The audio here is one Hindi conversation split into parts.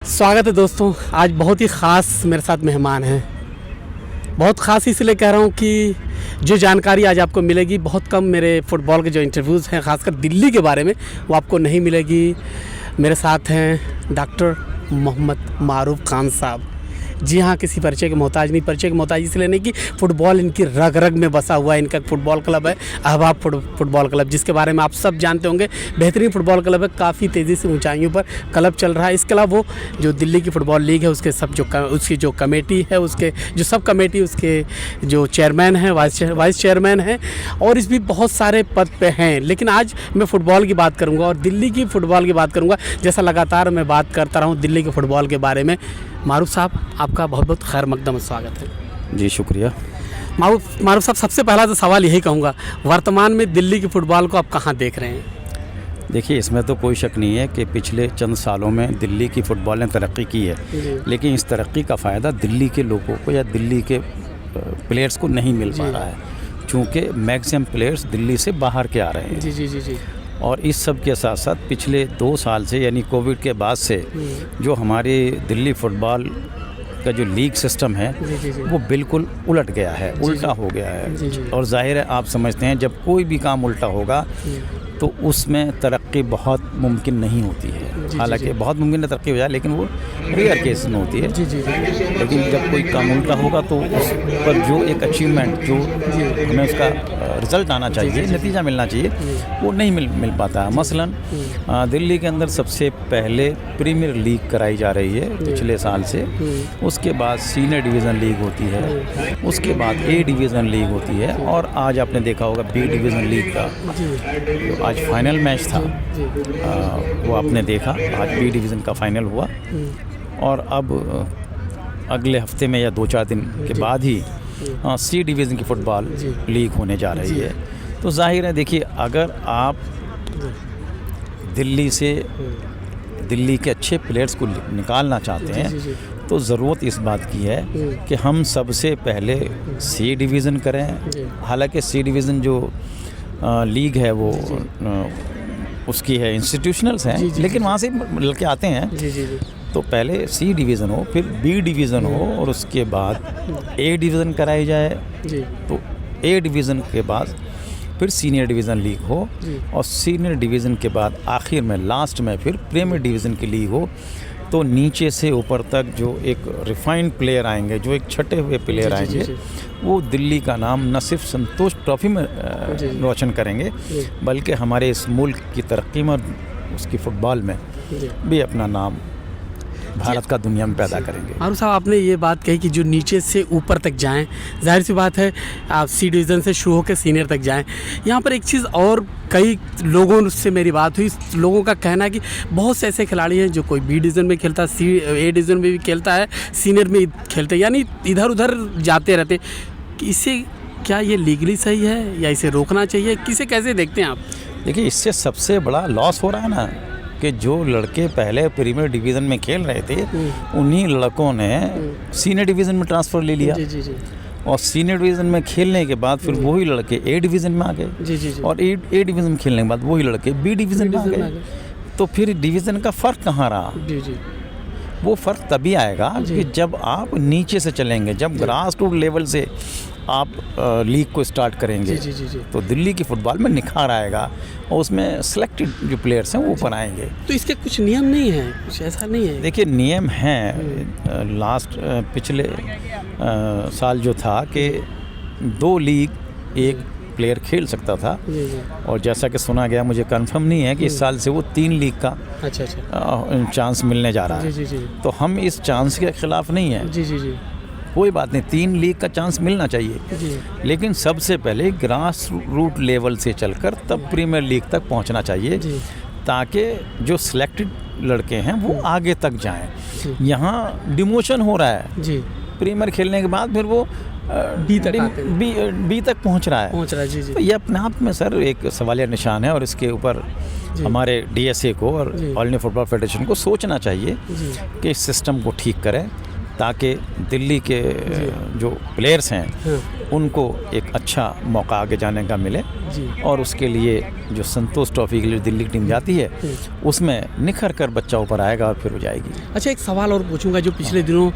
स्वागत है दोस्तों। आज बहुत ही ख़ास मेरे साथ मेहमान हैं। बहुत ख़ास इसलिए कह रहा हूँ कि जो जानकारी आज आपको मिलेगी बहुत कम मेरे फुटबॉल के जो इंटरव्यूज़ हैं ख़ासकर दिल्ली के बारे में वो आपको नहीं मिलेगी। मेरे साथ हैं डॉक्टर मोहम्मद मारूफ खान साहब। जी हाँ, किसी परिचय के मोहताज नहीं। परिचय के मोहताज इसलिए नहीं कि फ़ुटबॉल इनकी रग रग में बसा हुआ है। इनका फुटबॉल क्लब है अहबाब फुटबॉल क्लब, जिसके बारे में आप सब जानते होंगे। बेहतरीन फुटबॉल क्लब है, काफ़ी तेज़ी से ऊंचाइयों पर क्लब चल रहा है। इसके अलावा वो जो दिल्ली की फ़ुटबॉल लीग है उसके सब उसकी जो कमेटी है, उसके जो सब कमेटी, उसके जो चेयरमैन हैं, वाइस चेयरमैन हैं और इस भी बहुत सारे पद पे हैं। लेकिन आज मैं फ़ुटबॉल की बात करूँगा और दिल्ली की फ़ुटबॉल की बात करूँगा, जैसा लगातार मैं बात करता रहा हूँ दिल्ली के फ़ुटबॉल के बारे में। मारूफ साहब, आपका बहुत बहुत खैर मकदम स्वागत है। जी शुक्रिया। मारूफ साहब, सबसे पहला तो सवाल यही कहूँगा, वर्तमान में दिल्ली की फ़ुटबॉल को आप कहाँ देख रहे हैं? देखिए, इसमें तो कोई शक नहीं है कि पिछले चंद सालों में दिल्ली की फ़ुटबॉल ने तरक्की की है, लेकिन इस तरक्की का फ़ायदा दिल्ली के लोगों को या दिल्ली के प्लेयर्स को नहीं मिल पा रहा है, चूँकि मैक्सिमम प्लेयर्स दिल्ली से बाहर के आ रहे हैं। जी जी जी जी। और इस सब के साथ साथ पिछले 2 साल से यानी कोविड के बाद से जो हमारी दिल्ली फुटबॉल का जो लीग सिस्टम है वो बिल्कुल उलट गया है, उल्टा हो गया है। और जाहिर है, आप समझते हैं जब कोई भी काम उल्टा होगा तो उसमें तरक्की बहुत मुमकिन नहीं होती है। हालांकि बहुत मुमकिन है तरक्की हो जाए, लेकिन वो रेयर केस में होती है। लेकिन जब कोई काम उल्टा होगा तो उस पर जो एक अचीवमेंट, जो हमें उसका रिज़ल्ट आना चाहिए, नतीजा मिलना चाहिए, वो नहीं मिल पाता है। मसलन दिल्ली के अंदर सबसे पहले प्रीमियर लीग कराई जा रही है पिछले साल से, उसके बाद सीनियर डिवीज़न लीग होती है, उसके बाद ए डिवीज़न लीग होती है, और आज आपने देखा होगा बी डिवीज़न लीग का आज फाइनल मैच था, वो आपने देखा। आज बी डिवीज़न का फाइनल हुआ और अब अगले हफ्ते में या 2-4 दिन के बाद ही सी डिवीज़न की फ़ुटबॉल लीग होने जा रही है। तो जाहिर है, देखिए, अगर आप दिल्ली के अच्छे प्लेयर्स को निकालना चाहते हैं तो ज़रूरत इस बात की है कि हम सबसे पहले सी डिवीज़न करें। हालांकि सी डिवीज़न जो लीग है वो उसकी है, इंस्टीट्यूशनल्स हैं, लेकिन वहाँ से लड़के आते हैं। तो पहले सी डिवीज़न हो, फिर बी डिवीज़न हो, और उसके बाद ए डिवीज़न कराई जाए। तो ए डिवीज़न के बाद फिर सीनियर डिवीज़न लीग हो, और सीनियर डिवीज़न के बाद आखिर में लास्ट में फिर प्रीमियर डिवीज़न की लीग हो। तो नीचे से ऊपर तक जो एक रिफाइंड प्लेयर आएंगे, जो एक छटे हुए प्लेयर आएंगे, वो दिल्ली का नाम न सिर्फ संतोष ट्रॉफी में रोशन करेंगे, बल्कि हमारे इस मुल्क की तरक्की में, उसकी फ़ुटबॉल में भी अपना नाम भारत का दुनिया में पैदा करेंगे। मारूफ साहब, आपने ये बात कही कि जो नीचे से ऊपर तक जाएं, जाहिर सी बात है आप सी डिवीज़न से शुरू होकर सीनियर तक जाएं। यहाँ पर एक चीज़ और, कई लोगों से मेरी बात हुई, लोगों का कहना है कि बहुत से ऐसे खिलाड़ी हैं जो कोई बी डिवीज़न में खेलता है, ए डिवीज़न में भी खेलता है, सीनियर में खेलते हैं, यानी इधर उधर जाते रहते। इसे क्या ये लीगली सही है या इसे रोकना चाहिए? किसे कैसे देखते हैं आप? देखिए, इससे सबसे बड़ा लॉस हो रहा है ना कि जो लड़के पहले प्रीमियर डिवीज़न में खेल रहे थे, उन्हीं लड़कों ने सीनियर डिवीज़न में ट्रांसफ़र ले लिया। और सीनियर डिवीज़न में खेलने के बाद फिर वही लड़के ए डिवीज़न में आ गए, और ए डिवीज़न में खेलने के बाद वही लड़के बी डिवीज़न में आ गए। तो फिर डिवीज़न का फ़र्क कहाँ रहा? वो फ़र्क तभी आएगा कि जब आप नीचे से चलेंगे, जब ग्रास रूट लेवल से आप लीग को स्टार्ट करेंगे। तो दिल्ली की फ़ुटबॉल में निखार आएगा और उसमें सेलेक्टेड जो प्लेयर्स हैं वो ऊपर आएंगे। तो इसके कुछ नियम नहीं हैं, कुछ ऐसा नहीं है? देखिए, नियम हैं। पिछले साल जो था कि 2 लीग एक प्लेयर खेल सकता था, और जैसा कि सुना गया, मुझे कंफर्म नहीं है कि इस साल से वो 3 लीग का चांस मिलने जा रहा है। तो हम इस चांस के खिलाफ नहीं है, कोई बात नहीं, 3 लीग का चांस मिलना चाहिए, लेकिन सबसे पहले ग्रास रूट लेवल से चलकर तब प्रीमियर लीग तक पहुंचना चाहिए, ताकि जो सिलेक्टेड लड़के हैं वो आगे तक जाएं। यहाँ डिमोशन हो रहा है, प्रीमियर खेलने के बाद फिर वो बी तक पहुंच रहा है। तो ये अपने आप में सर एक सवालिया निशान है, और इसके ऊपर हमारे DSA को और ऑल इंडिया फुटबॉल फेडरेशन को सोचना चाहिए कि इस सिस्टम को ठीक करें, ताकि दिल्ली के जो प्लेयर्स हैं हाँ। उनको एक अच्छा मौका आगे जाने का मिले जी। और उसके लिए जो संतोष ट्रॉफी के लिए दिल्ली की टीम जाती है उसमें निखर कर बच्चा ऊपर आएगा और फिर हो जाएगी। अच्छा, एक सवाल और पूछूंगा। जो पिछले दिनों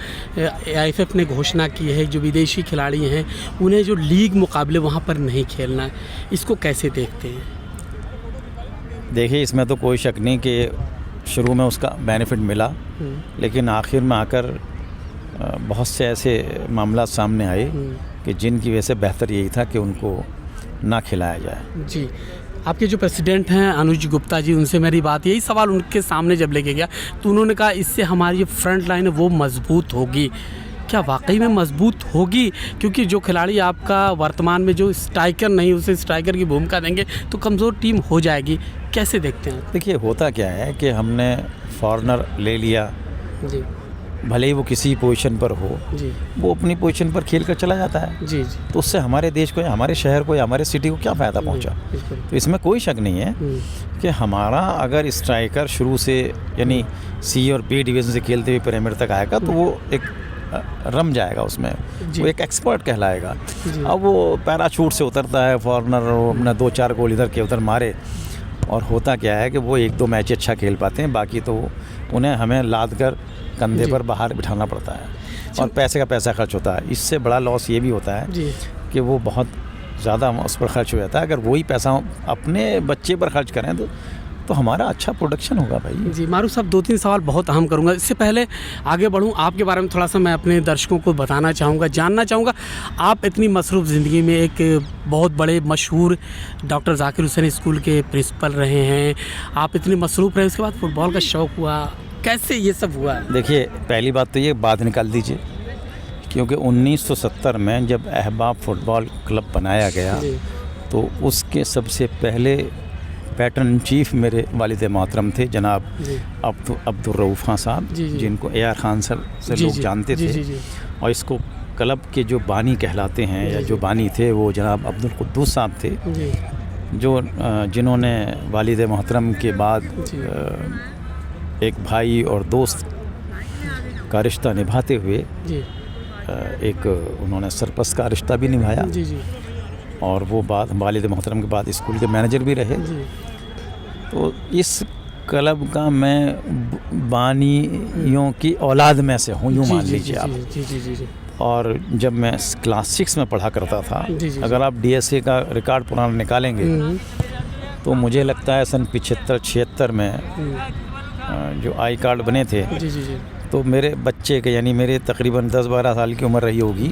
AIFF ने घोषणा की है जो विदेशी खिलाड़ी हैं उन्हें जो लीग मुकाबले वहाँ पर नहीं खेलना है, इसको कैसे देखते हैं? देखिए, इसमें तो कोई शक नहीं कि शुरू में उसका बेनिफिट मिला, लेकिन आखिर में आकर बहुत से ऐसे मामला सामने आए कि जिनकी वजह से बेहतर यही था कि उनको ना खिलाया जाए। जी। आपके जो प्रेसिडेंट हैं अनुज गुप्ता जी, उनसे मेरी बात यही सवाल उनके सामने जब लेके गया तो उन्होंने कहा इससे हमारी जो फ्रंट लाइन है वो मजबूत होगी। क्या वाकई में मजबूत होगी? क्योंकि जो खिलाड़ी आपका वर्तमान में जो स्ट्राइकर नहीं उसे स्ट्राइकर की भूमिका देंगे तो कमज़ोर टीम हो जाएगी। कैसे देखते हैं? देखिए, होता क्या है कि हमने फॉरेनर ले लिया, जी भले ही वो किसी पोजीशन पर हो, जी वो अपनी पोजीशन पर खेल कर चला जाता है, जी जी तो उससे हमारे देश को या हमारे शहर को या हमारे सिटी को क्या फ़ायदा पहुंचा? बिल्कुल। तो इसमें कोई शक नहीं है कि हमारा अगर स्ट्राइकर शुरू से यानी C और B डिवीज़न से खेलते हुए प्रीमियर तक आएगा तो वो एक रम जाएगा उसमें, वो एक एक्सपर्ट कहलाएगा। अब वो पैराशूट से उतरता है फॉरनर, अपना 2-4 गोल इधर के उधर मारे, और होता क्या है कि वो 1-2 मैच अच्छा खेल पाते हैं, बाकी तो उन्हें हमें लाद कर कंधे पर बाहर बिठाना पड़ता है और पैसे का पैसा खर्च होता है। इससे बड़ा लॉस ये भी होता है कि वो बहुत ज़्यादा उस पर खर्च हो जाता है। अगर वही पैसा अपने बच्चे पर खर्च करें तो हमारा अच्छा प्रोडक्शन होगा भाई। जी मारूफ साहब, 2-3 सवाल बहुत अहम करूंगा। इससे पहले आगे बढ़ूं, आपके बारे में थोड़ा सा मैं अपने दर्शकों को बताना चाहूँगा, जानना चाहूँगा। आप इतनी मसरूफ़ ज़िंदगी में एक बहुत बड़े मशहूर डॉक्टर ज़ाकिर हुसैन स्कूल के प्रिंसिपल रहे हैं, आप इतनी मसरूफ़ रहे, उसके बाद फुटबॉल का शौक़ हुआ, कैसे ये सब हुआ? देखिए, पहली बात तो ये बात निकाल दीजिए, क्योंकि 1970 में जब अहबाब फुटबॉल क्लब बनाया गया तो उसके सबसे पहले पैटर्न चीफ मेरे वालिद मोहतरम थे जनाब अब्दुल रऊफ़ खान साहब, जिनको AR खान सर से लोग जानते थे। और इसको क्लब के जो बानी कहलाते हैं या जो बानी थे वो जनाब अब्दुल कुद्दूस साहब थे, जो जिन्होंने वालिद मोहतरम के बाद एक भाई और दोस्त का रिश्ता निभाते हुए एक उन्होंने सरपस का रिश्ता भी निभाया, और वो बात वालिद मोहतरम के बाद स्कूल के मैनेजर भी रहे। तो इस क्लब का मैं बानियों की औलाद में से हूँ, यूँ मान लीजिए आप। और जब मैं क्लास 6 में पढ़ा करता था, अगर आप DSA का रिकॉर्ड पुराना निकालेंगे तो मुझे लगता है सन 75-76 में जो आई कार्ड बने थे तो मेरे बच्चे के यानी मेरे तकरीबन 10-12 साल की उम्र रही होगी,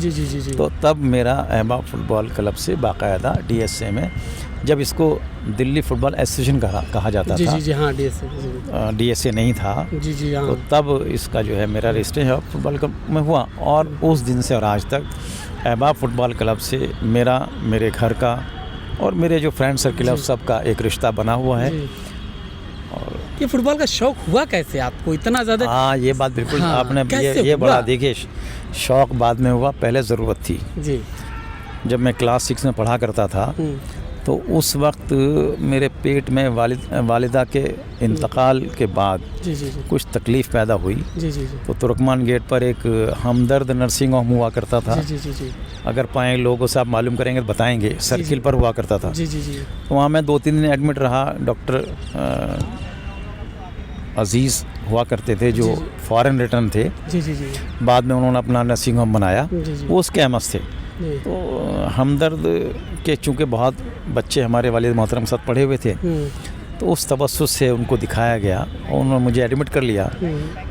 तो तब मेरा अहबाब फुटबॉल क्लब से बाकायदा DSA में, जब इसको दिल्ली फुटबॉल एसोसिएशन कहा जाता था, हाँ, DSA नहीं था, हाँ। तो तब इसका जो है मेरा रजिस्ट्रेशन फुटबॉल क्लब में हुआ, और उस दिन से और आज तक अहबाब फुटबॉल क्लब से मेरे घर का और मेरे जो फ्रेंड सर्किल है सब का एक रिश्ता बना हुआ है। और ये फुटबॉल का शौक़ हुआ कैसे आपको इतना ज़्यादा? हाँ, ये बात बिल्कुल हाँ, आपने ये बड़ा, देखिए, शौक़ बाद में हुआ, पहले ज़रूरत थी। जब मैं क्लास 6 में पढ़ा करता था तो उस वक्त मेरे पेट में वालिदा के इंतकाल के बाद कुछ तकलीफ़ पैदा हुई। तो तुर्कमान गेट पर एक हमदर्द नर्सिंग होम हुआ करता था, अगर पाएँ लोगों से आप मालूम करेंगे तो बताएंगे, सर्किल पर हुआ करता था। तो वहाँ मैं 2-3 दिन एडमिट रहा। डॉक्टर अजीज़ हुआ करते थे जो फॉरेन रिटर्न थे, बाद में उन्होंने अपना नर्सिंग होम बनाया, वो उसके अहमद थे। तो हमदर्द के चूँकि बहुत बच्चे हमारे वालिद मोहतरम के साथ पढ़े हुए थे, तो उस तवस्सुस से उनको दिखाया गया और उन्होंने मुझे एडमिट कर लिया।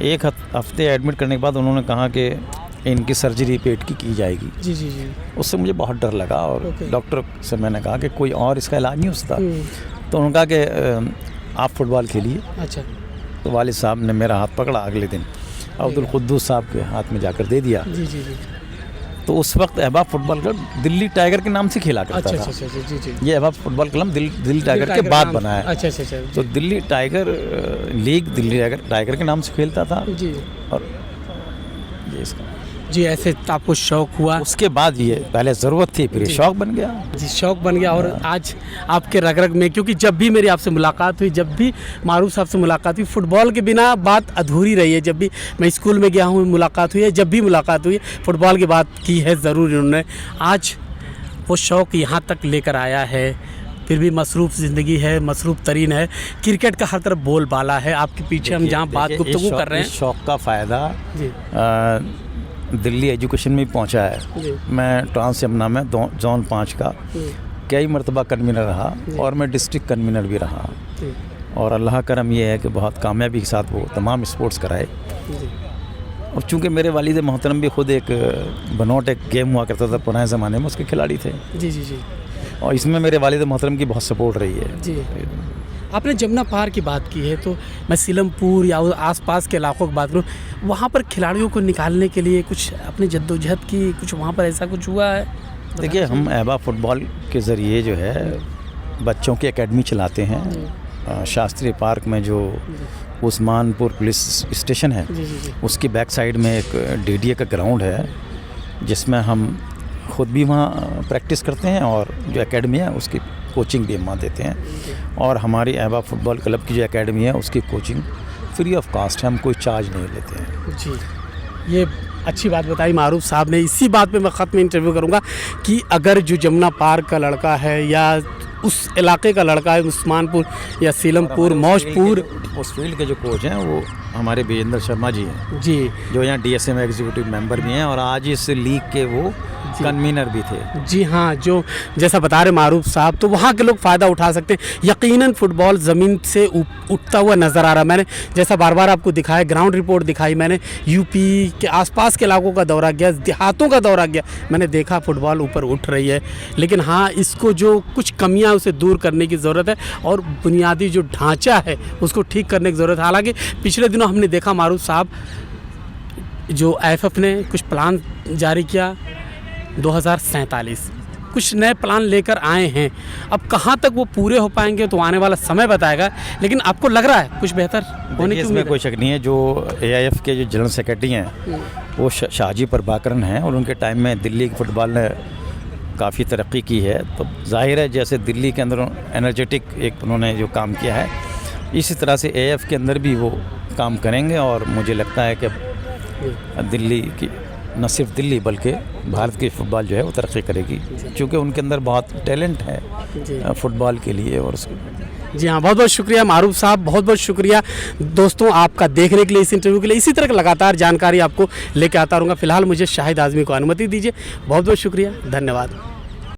एक हफ्ते एडमिट करने के बाद उन्होंने कहा कि इनकी सर्जरी पेट की जाएगी। उससे मुझे बहुत डर लगा और डॉक्टर से मैंने कहा कि कोई और इसका इलाज नहीं हो सकता। तो उन्होंने कहा कि आप फुटबॉल खेलिए। अच्छा। तो वालिद साहब ने मेरा हाथ पकड़ा, अगले दिन अब्दुल कुद्दूस साहब के हाथ में जाकर दे दिया। तो उस वक्त अहबाब फुटबॉल क्लब दिल्ली टाइगर के नाम से खेला करता था। ये अहबाब फुटबॉल क्लब दिल्ली टाइगर के बाद बना है। तो Delhi tiger league Delhi tiger के नाम से खेलता था। और ये इसका जी, ऐसे आपको शौक हुआ? उसके बाद ये पहले ज़रूरत थी, फिर ये शौक बन गया। जी, शौक बन गया और आज आपके रग-रग में, क्योंकि जब भी मेरी आपसे मुलाकात हुई, जब भी मारूफ साहब से मुलाकात हुई, फुटबॉल के बिना बात अधूरी रही है। जब भी मैं स्कूल में गया हूँ, मुलाकात हुई है, जब भी मुलाकात हुई है, फुटबॉल की बात की है ज़रूर इन्होंने। आज वो शौक यहाँ तक लेकर आया है, फिर भी मसरूफ़ ज़िंदगी है, मसरूफ़ तरीन है, क्रिकेट का हर तरफ बोलबाला है। आपके पीछे हम जहाँ बात गुफ्तगू कर रहे हैं, इस शौक का फ़ायदा जी दिल्ली एजुकेशन में पहुंचा है। जी मैं ट्रांस यमुना में जोन 5 का कई मरतबा कन्वीनर रहा और मैं डिस्ट्रिक्ट कन्वीनर भी रहा। जी और अल्लाह करम ये है कि बहुत कामयाबी के साथ वो तमाम स्पोर्ट्स कराए। जी और चूँकि मेरे वालिद मोहतरम भी ख़ुद एक बनोट एक गेम हुआ करता था पुराने ज़माने में, उसके खिलाड़ी थे। जी जी जी और इसमें मेरे वालिद मोहतरम की बहुत सपोर्ट रही है। जी। आपने जमुना पार की बात की है, तो मैं सीलमपुर या आसपास के इलाकों की बात करूँ, वहाँ पर खिलाड़ियों को निकालने के लिए कुछ अपनी जद्दोजहद की, कुछ वहाँ पर ऐसा कुछ हुआ है? देखिए, हम ऐबा फुटबॉल के ज़रिए जो है बच्चों की एकेडमी चलाते हैं। शास्त्री पार्क में जो उस्मानपुर पुलिस स्टेशन है, जी जी जी उसकी बैक साइड में एक डीडीए का ग्राउंड है, जिसमें हम खुद भी वहाँ प्रैक्टिस करते हैं और जो एकेडमी है उसकी कोचिंग भी हम वहाँ देते हैं। और हमारी ऐबा फुटबॉल क्लब की जो एकेडमी है उसकी कोचिंग फ्री ऑफ कास्ट है, हम कोई चार्ज नहीं लेते हैं। जी, ये अच्छी बात बताई मारूफ साहब ने। इसी बात पे मैं ख़त्म इंटरव्यू करूँगा कि अगर जो जमुना पार्क का लड़का है या उस इलाके का लड़का है, उस्मानपुर या सीलमपुर, मौजपुर, उस फील्ड के जो कोच हैं वो हमारे विजेंद्र शर्मा जी हैं, जी जो यहाँ डीएसए में एग्जीक्यूटिव मेंबर भी हैं और आज इस लीग के वो कन्वीनर भी थे। जी हाँ, जो जैसा बता रहे मारूफ साहब, तो वहाँ के लोग फ़ायदा उठा सकते हैं। यकीनन फुटबॉल ज़मीन से उठता हुआ नज़र आ रहा है। मैंने जैसा बार बार आपको दिखाया, ग्राउंड रिपोर्ट दिखाई, मैंने यूपी के आसपास के इलाकों का दौरा किया, देहातों का दौरा किया, मैंने देखा फुटबॉल ऊपर उठ रही है। लेकिन हाँ, इसको जो कुछ कमियाँ उसे दूर करने की ज़रूरत है और बुनियादी जो ढांचा है उसको ठीक करने की ज़रूरत है। हालाँकि पिछले दिनों हमने देखा मारूफ साहब, जो AFF ने कुछ प्लान जारी किया 2047, कुछ नए प्लान लेकर आए हैं। अब कहाँ तक वो पूरे हो पाएंगे तो आने वाला समय बताएगा, लेकिन आपको लग रहा है कुछ बेहतर होने की इसमें उम्मीद कोई शक नहीं है। जो AIF के जो जनरल सेक्रेटरी हैं वो शाहजी प्रभाकरन हैं और उनके टाइम में दिल्ली के फुटबॉल ने काफ़ी तरक्की की है। तो जाहिर है जैसे दिल्ली के अंदर एनर्जेटिक एक उन्होंने जो काम किया है, इसी तरह से AIF के अंदर भी वो काम करेंगे। और मुझे लगता है कि दिल्ली की, न सिर्फ दिल्ली बल्कि भारत की फ़ुटबॉल जो है वो तरक्की करेगी, क्योंकि उनके अंदर बहुत टैलेंट है फ़ुटबॉल के लिए। और जी हाँ, बहुत बहुत शुक्रिया मारूफ साहब, बहुत बहुत शुक्रिया दोस्तों आपका देखने के लिए, इस इंटरव्यू के लिए। इसी तरह की लगातार जानकारी आपको लेकर आता रहूँगा। फ़िलहाल मुझे शाहिद आज़मी को अनुमति दीजिए। बहुत बहुत शुक्रिया, धन्यवाद।